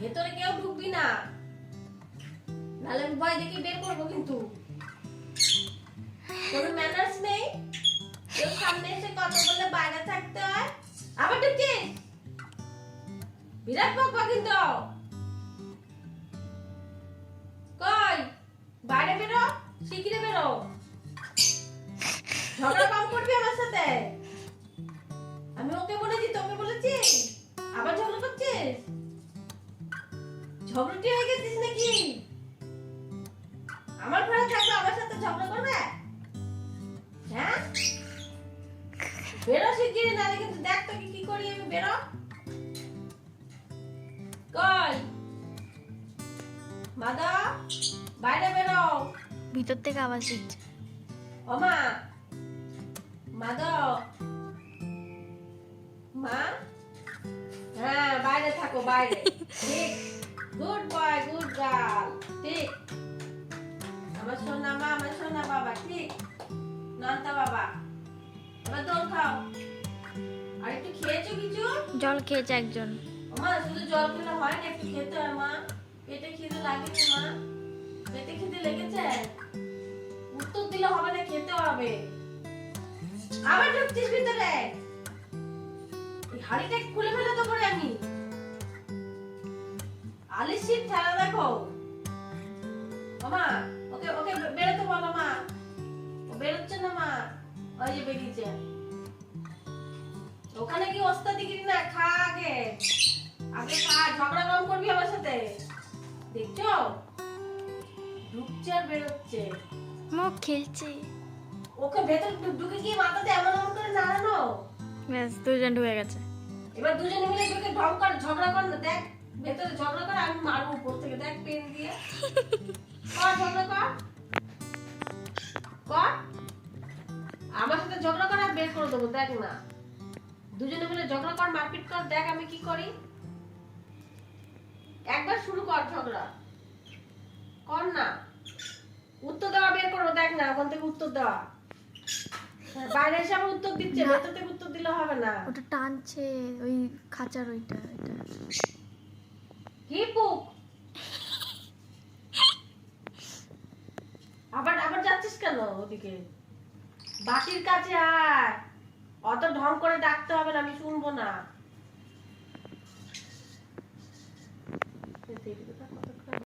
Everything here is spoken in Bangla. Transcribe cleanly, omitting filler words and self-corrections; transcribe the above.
ভেতরে কেউ ঢুকবি না, নাহলে আমি ভয় দেখি বের করবো কিন্তু। কোনো ম্যানার্স নেই, কেউ সামনে এসে কথা বললে বাইরে থাকতে হয়। আবার ঢুকছিস, বিরাট বকবা কিন্তু। কই বাইরে বেরো, শিগগিরই বেরো। ঝগড়া কম করবি আমার সাথে। আমি ওকে বলেছি, তোকে বলেছি, আবার ঝগড়া করছিস। ঝগড়াটি হয়ে গেছিস নাকি? আমার ঘরে থাকবে আমার সাথে ঝগড়া করবে? হ্যাঁ, বেরো শিগগিরই, নাহলে কিন্তু দেখ তোকে কি করি আমি। বেরো। কই মাদা, বাইরে বেরো। ভিতর থেকে আওয়াজ দিচ্ছে। ও মা, মাদা, মা, হ্যাঁ বাইরে থাকো, বাইরে। ঠিক, গুড বয়, গুড গার্ল। ঠিক, আমার সোনা মা, আমার সোনা বাবা। ঠিক, নন্তা বাবা। এবার দোল খাও। আর একটু খেয়েছো কিছু? জল খেয়েছে একজন। মা শুধু জল খেলে হয় না, একটু খেতে হয় মা। পেটে খিদে লাগেনি মা? পেটে খিদে লেগেছে? উত্তর দিলে হবে না, খেতে হবে। আবার ঢুকছিস ভিতরে, এই হাড়িটা খুলে ফেলে তো করে আমি। আলিশির ঠেলা দেখো। মা ওকে ওকে বেরোতে বলো মা। ও বেরোচ্ছে না মা, ওই যে বেরিয়েছে। ওখানে কি ওস্তাদিগিরি না, খা আগে, আগে খা। ঝগড়া কম করবি আমার সাথে। দেখছো, ঢুকছে আর বেরোচ্ছে। মুখ খেলছে। ওকে ভেতর ঢুকে গিয়ে মাথাতে এমন এমন করে নাড়ানো। ব্যাস দুজন ঢুকে গেছে। এবার দুজনে মিলে ঢুকে ঢং কর, ঝগড়া কর না। দেখ ভেতরে ঝগড়া করে, আমি মারবো উপর থেকে। দেখ পেন দিয়ে কর, ঝগড়া কর, কর। আমার সাথে ঝগড়া কর আর বের করে দেবো। দেখ না, দুজনে মিলে ঝগড়া কর, মারপিট কর। দেখ আমি কি করি। একবার শুরু কর ঝগড়া, কর না। উত্তর দেওয়া বের করো। দেখ না, ওখান থেকে উত্তর দেওয়া। বাইরে এসে আবার উত্তর দিচ্ছে, ভেতর থেকে উত্তর দিলে হবে না। ওটা টানছে ওই খাঁচার ওইটা। কি পুক, আবার আবার যাচ্ছিস কেন ওদিকে? বাটির কাছে আয়, অত ঢং করে ডাকতে হবে না, আমি শুনবো না।